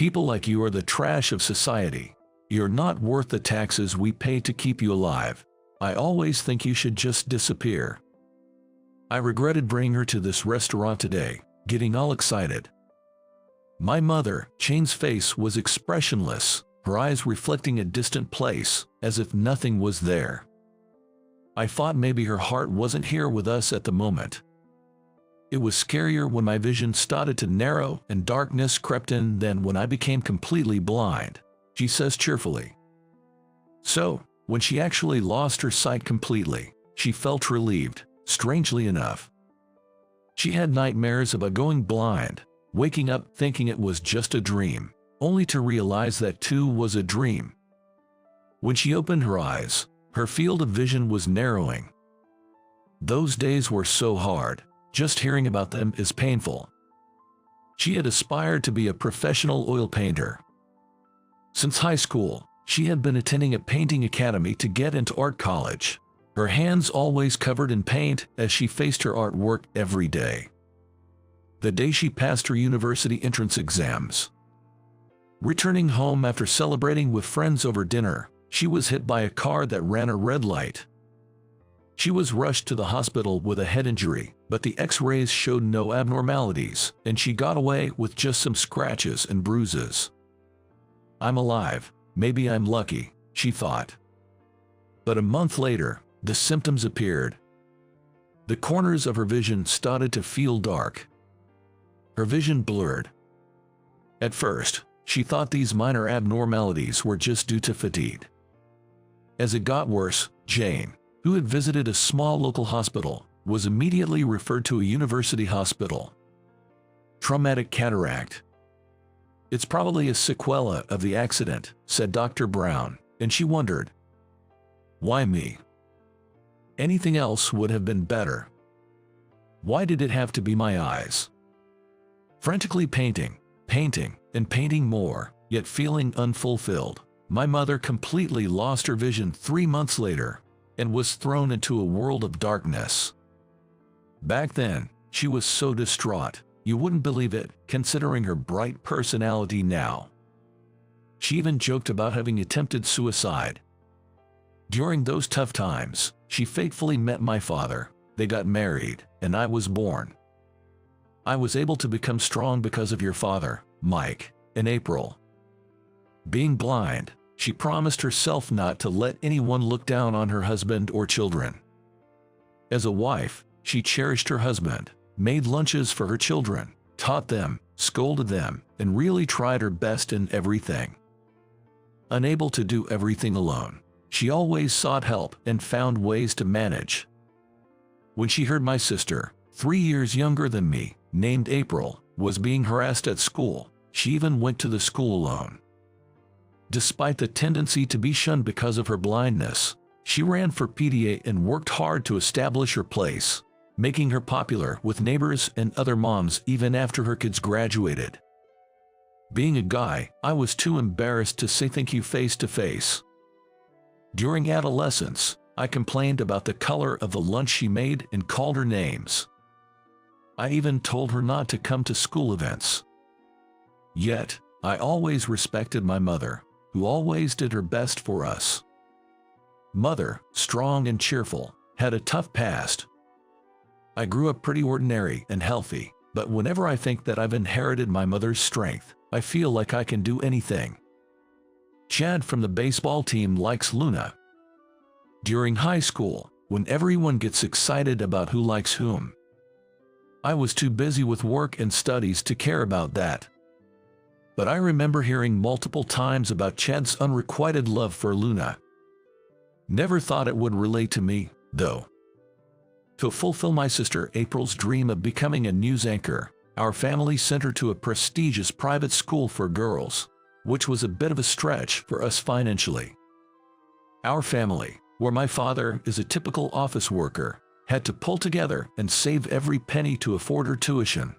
People like you are the trash of society. You're not worth the taxes we pay to keep you alive. I always think you should just disappear. I regretted bringing her to this restaurant today, getting all excited. My mother, Jane's face was expressionless, her eyes reflecting a distant place, as if nothing was there. I thought maybe her heart wasn't here with us at the moment. It was scarier when my vision started to narrow and darkness crept in than when I became completely blind, she says cheerfully. So, when she actually lost her sight completely, she felt relieved, strangely enough. She had nightmares about going blind, waking up thinking it was just a dream, only to realize that too was a dream. When she opened her eyes, her field of vision was narrowing. Those days were so hard. Just hearing about them is painful. She had aspired to be a professional oil painter. Since high school, she had been attending a painting academy to get into art college, her hands always covered in paint as she faced her artwork every day. The day she passed her university entrance exams. Returning home after celebrating with friends over dinner, she was hit by a car that ran a red light. She was rushed to the hospital with a head injury, but the X-rays showed no abnormalities, and she got away with just some scratches and bruises. I'm alive, maybe I'm lucky, she thought. But a month later, the symptoms appeared. The corners of her vision started to feel dark. Her vision blurred. At first, she thought these minor abnormalities were just due to fatigue. As it got worse, Jane, who had visited a small local hospital, was immediately referred to a university hospital. Traumatic cataract. It's probably a sequela of the accident, said Dr. Brown, and she wondered, why me? Anything else would have been better. Why did it have to be my eyes? Frantically painting, and painting more, yet feeling unfulfilled, my mother completely lost her vision 3 months later and was thrown into a world of darkness. Back then, she was so distraught, you wouldn't believe it, considering her bright personality now. She even joked about having attempted suicide. During those tough times, she faithfully met my father, they got married, and I was born. I was able to become strong because of your father, Mike, in April. Being blind, she promised herself not to let anyone look down on her husband or children. As a wife, she cherished her husband, made lunches for her children, taught them, scolded them, and really tried her best in everything. Unable to do everything alone, she always sought help and found ways to manage. When she heard my sister, 3 years younger than me, named April, was being harassed at school, she even went to the school alone. Despite the tendency to be shunned because of her blindness, she ran for PTA and worked hard to establish her place, making her popular with neighbors and other moms even after her kids graduated. Being a guy, I was too embarrassed to say thank you face to face. During adolescence, I complained about the color of the lunch she made and called her names. I even told her not to come to school events. Yet, I always respected my mother, who always did her best for us. Mother, strong and cheerful, had a tough past. I grew up pretty ordinary and healthy, but whenever I think that I've inherited my mother's strength, I feel like I can do anything. Chad from the baseball team likes Luna. During high school, when everyone gets excited about who likes whom, I was too busy with work and studies to care about that. But I remember hearing multiple times about Chad's unrequited love for Luna. Never thought it would relate to me, though. To fulfill my sister April's dream of becoming a news anchor, our family sent her to a prestigious private school for girls, which was a bit of a stretch for us financially. Our family, where my father is a typical office worker, had to pull together and save every penny to afford her tuition.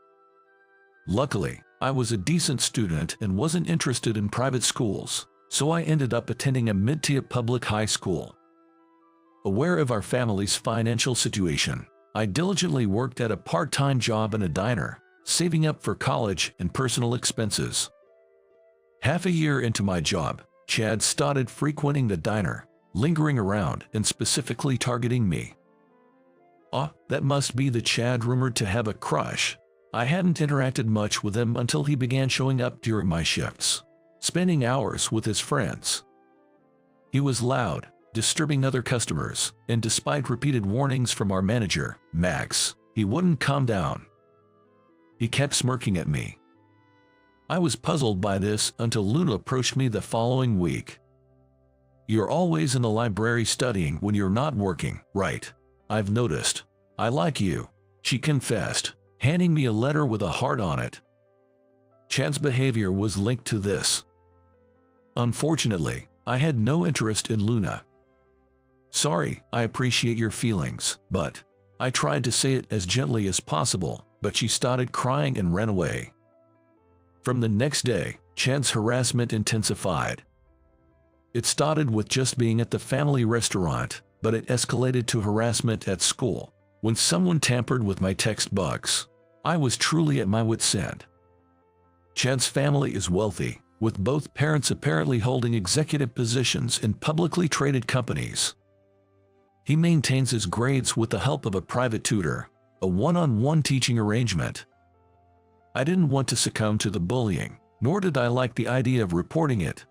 Luckily, I was a decent student and wasn't interested in private schools, so I ended up attending a mid-tier public high school. Aware of our family's financial situation, I diligently worked at a part-time job in a diner, saving up for college and personal expenses. Half a year into my job, Chad started frequenting the diner, lingering around and specifically targeting me. That must be the Chad rumored to have a crush. I hadn't interacted much with him until he began showing up during my shifts, spending hours with his friends. He was loud, disturbing other customers, and despite repeated warnings from our manager, Max, he wouldn't calm down. He kept smirking at me. I was puzzled by this until Luna approached me the following week. "You're always in the library studying when you're not working, right? I've noticed. I like you," she confessed, handing me a letter with a heart on it. Chad's behavior was linked to this. Unfortunately, I had no interest in Luna. "Sorry, I appreciate your feelings, but..." I tried to say it as gently as possible, but she started crying and ran away. From the next day, Chad's harassment intensified. It started with just being at the family restaurant, but it escalated to harassment at school. When someone tampered with my textbooks, I was truly at my wit's end. Chad's family is wealthy, with both parents apparently holding executive positions in publicly traded companies. He maintains his grades with the help of a private tutor, a one-on-one teaching arrangement. I didn't want to succumb to the bullying, nor did I like the idea of reporting it.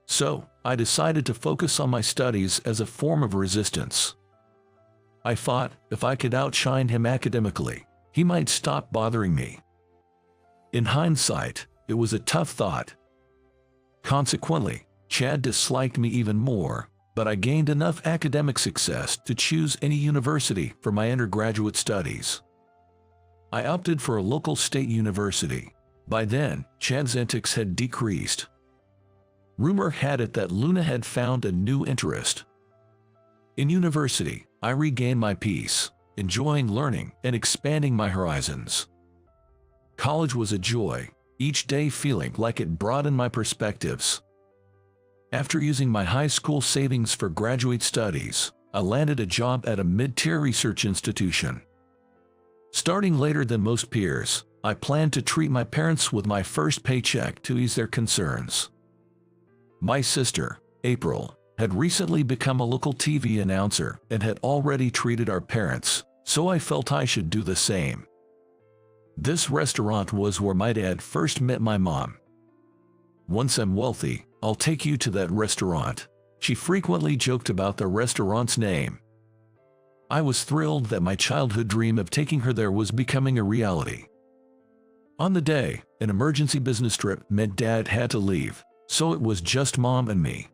So, I decided to focus on my studies as a form of resistance. I thought if I could outshine him academically, he might stop bothering me. In hindsight, it was a tough thought. Consequently, Chad disliked me even more, but I gained enough academic success to choose any university for my undergraduate studies. I opted for a local state university. By then, Chad's antics had decreased. Rumor had it that Luna had found a new interest. In university, I regained my peace, enjoying learning and expanding my horizons. College was a joy, each day feeling like it broadened my perspectives. After using my high school savings for graduate studies, I landed a job at a mid-tier research institution. Starting later than most peers, I planned to treat my parents with my first paycheck to ease their concerns. My sister, April, had recently become a local TV announcer and had already treated our parents, so I felt I should do the same. This restaurant was where my dad first met my mom. "Once I'm wealthy, I'll take you to that restaurant," she frequently joked about the restaurant's name. I was thrilled that my childhood dream of taking her there was becoming a reality. On the day, an emergency business trip meant Dad had to leave, so it was just Mom and me.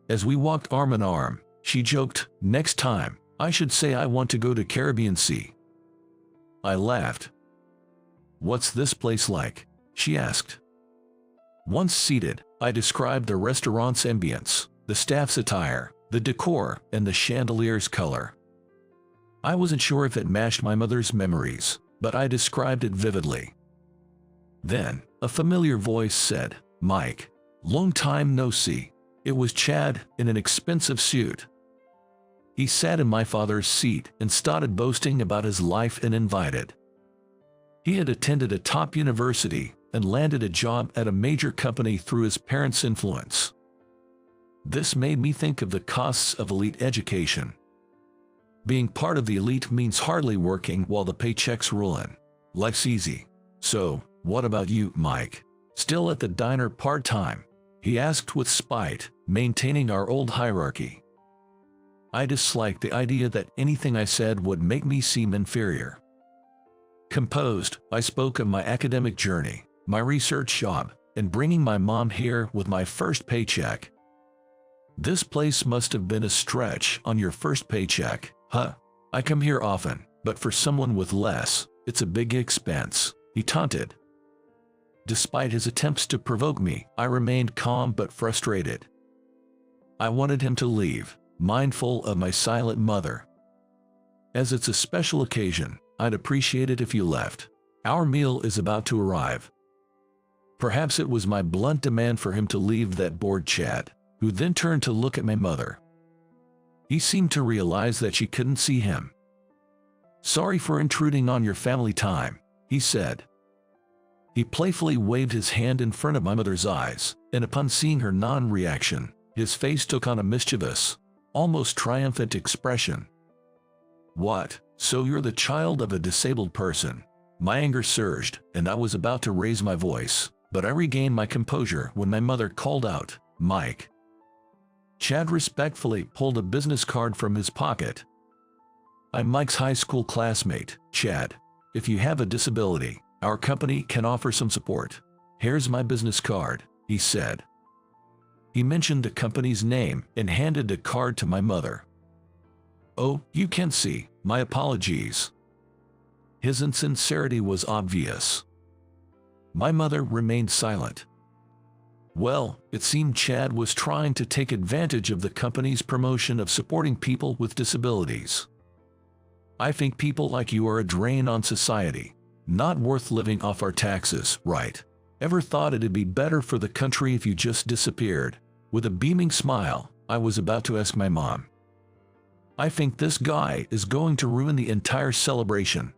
As we walked arm in arm, she joked, "Next time, I should say I want to go to Caribbean Sea." I laughed. "What's this place like?" she asked. Once seated, I described the restaurant's ambience, the staff's attire, the decor, and the chandelier's color. I wasn't sure if it matched my mother's memories, but I described it vividly. Then, a familiar voice said, "Mike, long time no see." It was Chad in an expensive suit. He sat in my father's seat and started boasting about his life and invited. He had attended a top university and landed a job at a major company through his parents' influence. This made me think of the costs of elite education. Being part of the elite means hardly working while the paychecks roll in. Life's easy. "So, what about you, Mike? Still at the diner part-time?" he asked with spite, maintaining our old hierarchy. I disliked the idea that anything I said would make me seem inferior. Composed, I spoke of my academic journey, my research job, and bringing my mom here with my first paycheck. "This place must have been a stretch on your first paycheck, huh? I come here often, but for someone with less, it's a big expense," he taunted. Despite his attempts to provoke me, I remained calm but frustrated. I wanted him to leave, mindful of my silent mother. "As it's a special occasion, I'd appreciate it if you left. Our meal is about to arrive." Perhaps it was my blunt demand for him to leave that bored Chad, who then turned to look at my mother. He seemed to realize that she couldn't see him. "Sorry for intruding on your family time," he said. He playfully waved his hand in front of my mother's eyes, and upon seeing her non-reaction, his face took on a mischievous, almost triumphant expression. "What? So you're the child of a disabled person?" My anger surged, and I was about to raise my voice, but I regained my composure when my mother called out, "Mike." Chad respectfully pulled a business card from his pocket. "I'm Mike's high school classmate, Chad. If you have a disability, our company can offer some support. Here's my business card," he said. He mentioned the company's name and handed the card to my mother. "Oh, you can't see. My apologies." His insincerity was obvious. My mother remained silent. Well, it seemed Chad was trying to take advantage of the company's promotion of supporting people with disabilities. "I think people like you are a drain on society. Not worth living off our taxes, right? Ever thought it'd be better for the country if you just disappeared?" With a beaming smile, I was about to ask my mom, "I think this guy is going to ruin the entire celebration."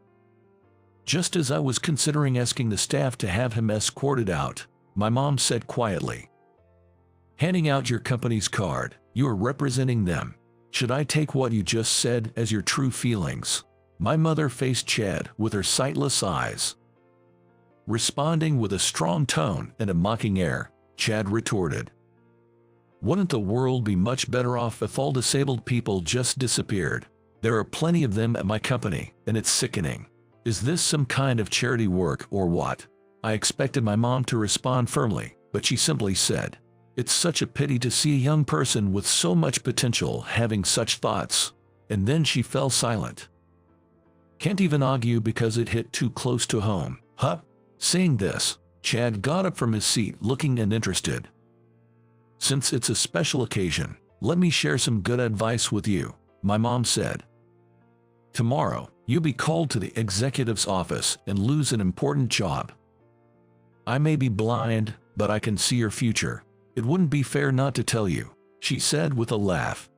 Just as I was considering asking the staff to have him escorted out, my mom said quietly, "Handing out your company's card, you are representing them. Should I take what you just said as your true feelings?" My mother faced Chad with her sightless eyes. Responding with a strong tone and a mocking air, Chad retorted, "Wouldn't the world be much better off if all disabled people just disappeared? There are plenty of them at my company, and it's sickening. Is this some kind of charity work or what?" I expected my mom to respond firmly, but she simply said, "It's such a pity to see a young person with so much potential having such thoughts," and then she fell silent. Can't even argue because it hit too close to home, huh? Saying this, Chad got up from his seat looking uninterested. "Since it's a special occasion, let me share some good advice with you," my mom said. "Tomorrow, you'll be called to the executive's office and lose an important job. I may be blind, but I can see your future. It wouldn't be fair not to tell you," she said with a laugh.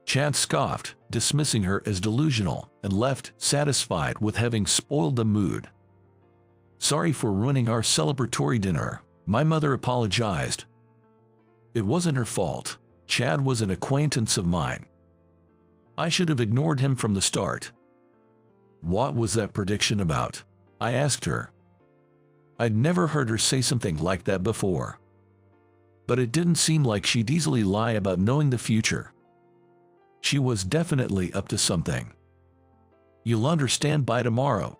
Chad scoffed, dismissing her as delusional, and left, satisfied with having spoiled the mood. "Sorry for ruining our celebratory dinner," my mother apologized. "It wasn't her fault. Chad was an acquaintance of mine. I should have ignored him from the start." "What was that prediction about?" I asked her. I'd never heard her say something like that before. But it didn't seem like she'd easily lie about knowing the future. She was definitely up to something. "You'll understand by tomorrow,"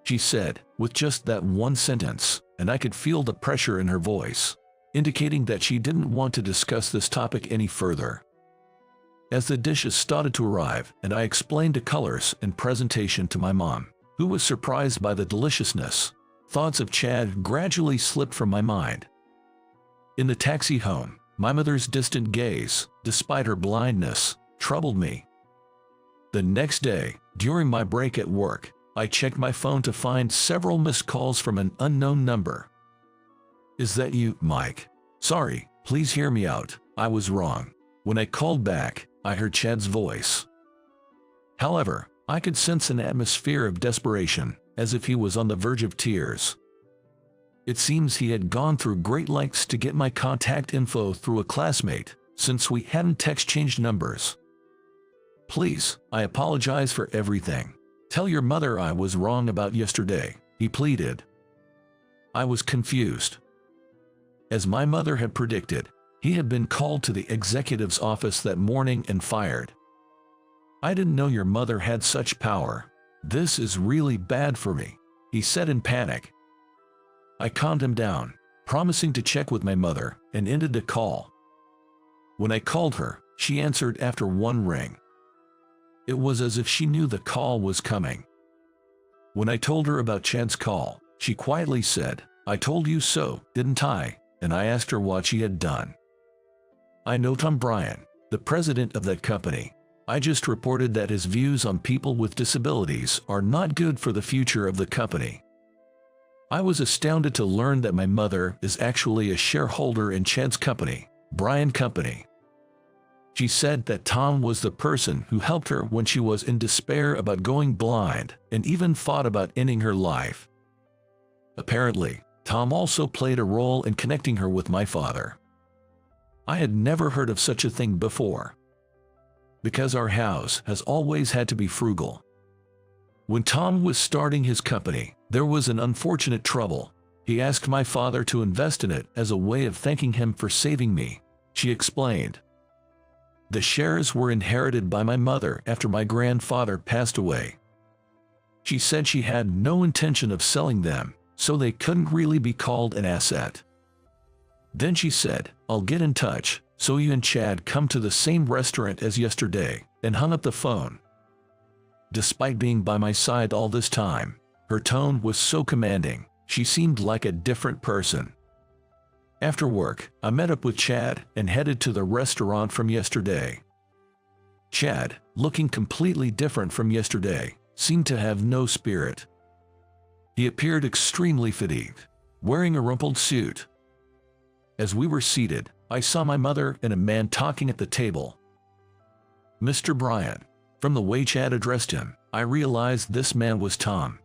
she said, with just that one sentence, and I could feel the pressure in her voice, indicating that she didn't want to discuss this topic any further. As the dishes started to arrive and I explained the colors and presentation to my mom, who was surprised by the deliciousness, thoughts of Chad gradually slipped from my mind. In the taxi home, my mother's distant gaze, despite her blindness, troubled me. The next day, during my break at work, I checked my phone to find several missed calls from an unknown number. "Is that you, Mike? Sorry, please hear me out, I was wrong." When I called back, I heard Chad's voice. However, I could sense an atmosphere of desperation, as if he was on the verge of tears. It seems he had gone through great lengths to get my contact info through a classmate, since we hadn't exchanged numbers. "Please, I apologize for everything. Tell your mother I was wrong about yesterday," he pleaded. I was confused. As my mother had predicted, he had been called to the executive's office that morning and fired. "I didn't know your mother had such power. This is really bad for me," he said in panic. I calmed him down, promising to check with my mother, and ended the call. When I called her, she answered after one ring. It was as if she knew the call was coming. When I told her about Chad's call, she quietly said, "I told you so, didn't I?" And I asked her what she had done. "I know Tom Bryan, the president of that company. I just reported that his views on people with disabilities are not good for the future of the company." I was astounded to learn that my mother is actually a shareholder in Chad's company, Bryan Company. She said that Tom was the person who helped her when she was in despair about going blind and even thought about ending her life. Apparently, Tom also played a role in connecting her with my father. I had never heard of such a thing before. Because our house has always had to be frugal. When Tom was starting his company, there was an unfortunate trouble. He asked my father to invest in it as a way of thanking him for saving me, she explained. The shares were inherited by my mother after my grandfather passed away. She said she had no intention of selling them, so they couldn't really be called an asset. Then she said, "I'll get in touch, so you and Chad come to the same restaurant as yesterday," and hung up the phone. Despite being by my side all this time, her tone was so commanding, she seemed like a different person. After work, I met up with Chad and headed to the restaurant from yesterday. Chad, looking completely different from yesterday, seemed to have no spirit. He appeared extremely fatigued, wearing a rumpled suit. As we were seated, I saw my mother and a man talking at the table. "Mr. Bryant." From the way Chad addressed him, I realized this man was Tom.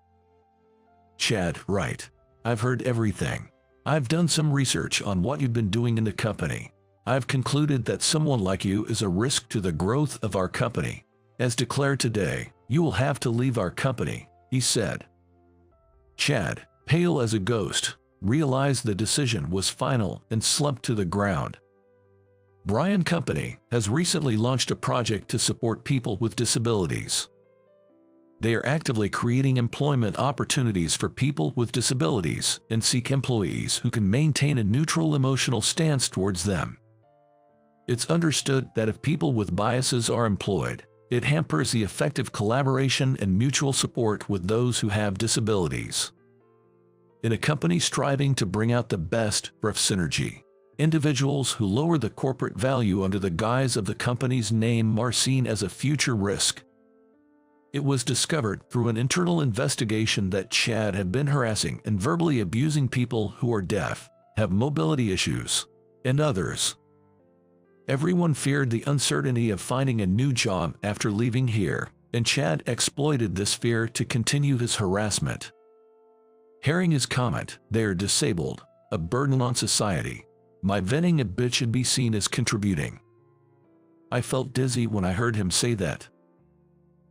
"Chad, right. I've heard everything. I've done some research on what you've been doing in the company. I've concluded that someone like you is a risk to the growth of our company. As declared today, you will have to leave our company," he said. Chad, pale as a ghost, realized the decision was final and slumped to the ground. Bryant Company has recently launched a project to support people with disabilities. They are actively creating employment opportunities for people with disabilities and seek employees who can maintain a neutral emotional stance towards them. It's understood that if people with biases are employed, it hampers the effective collaboration and mutual support with those who have disabilities. In a company striving to bring out the best for synergy, individuals who lower the corporate value under the guise of the company's name are seen as a future risk. It was discovered through an internal investigation that Chad had been harassing and verbally abusing people who are deaf, have mobility issues, and others. Everyone feared the uncertainty of finding a new job after leaving here, and Chad exploited this fear to continue his harassment. Hearing his comment, "They are disabled, a burden on society," my venting a bit should be seen as contributing. I felt dizzy when I heard him say that.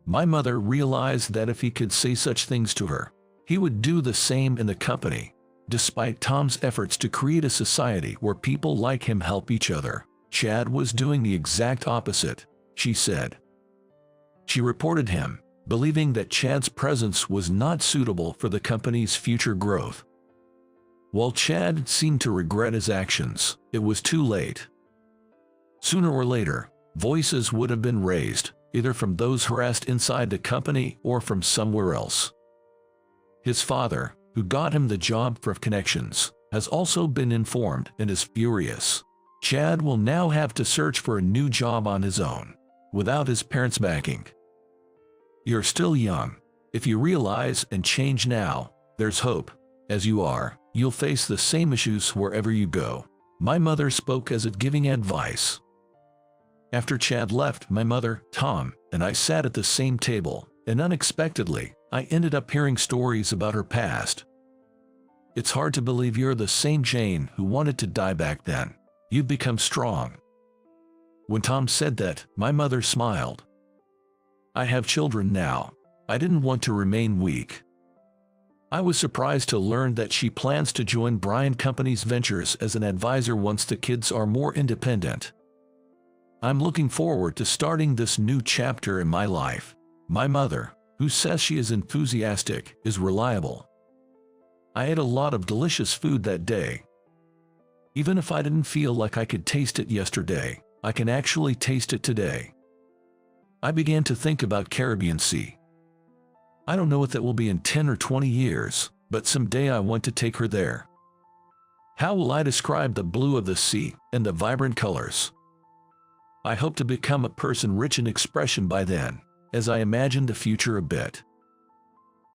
My mother realized that if he could say such things to her, he would do the same in the company. Despite Tom's efforts to create a society where people like him help each other, Chad was doing the exact opposite, she said. She reported him, believing that Chad's presence was not suitable for the company's future growth. While Chad seemed to regret his actions, it was too late. Sooner or later, voices would have been raised, either from those harassed inside the company or from somewhere else. His father, who got him the job for connections, has also been informed and is furious. Chad will now have to search for a new job on his own, without his parents' backing. You're still young. If you realize and change now, there's hope. As you are, you'll face the same issues wherever you go. My mother spoke as if giving advice. After Chad left, my mother, Tom, and I sat at the same table, and unexpectedly, I ended up hearing stories about her past. "It's hard to believe you're the same Jane who wanted to die back then. You've become strong." When Tom said that, my mother smiled. "I have children now. I didn't want to remain weak." I was surprised to learn that she plans to join Bryant Company's ventures as an advisor once the kids are more independent. I'm looking forward to starting this new chapter in my life. My mother, who says she is enthusiastic, is reliable. I ate a lot of delicious food that day. Even if I didn't feel like I could taste it yesterday, I can actually taste it today. I began to think about Caribbean Sea. I don't know what that will be in 10 or 20 years, but someday I want to take her there. How will I describe the blue of the sea and the vibrant colors? I hope to become a person rich in expression by then, as I imagine the future a bit.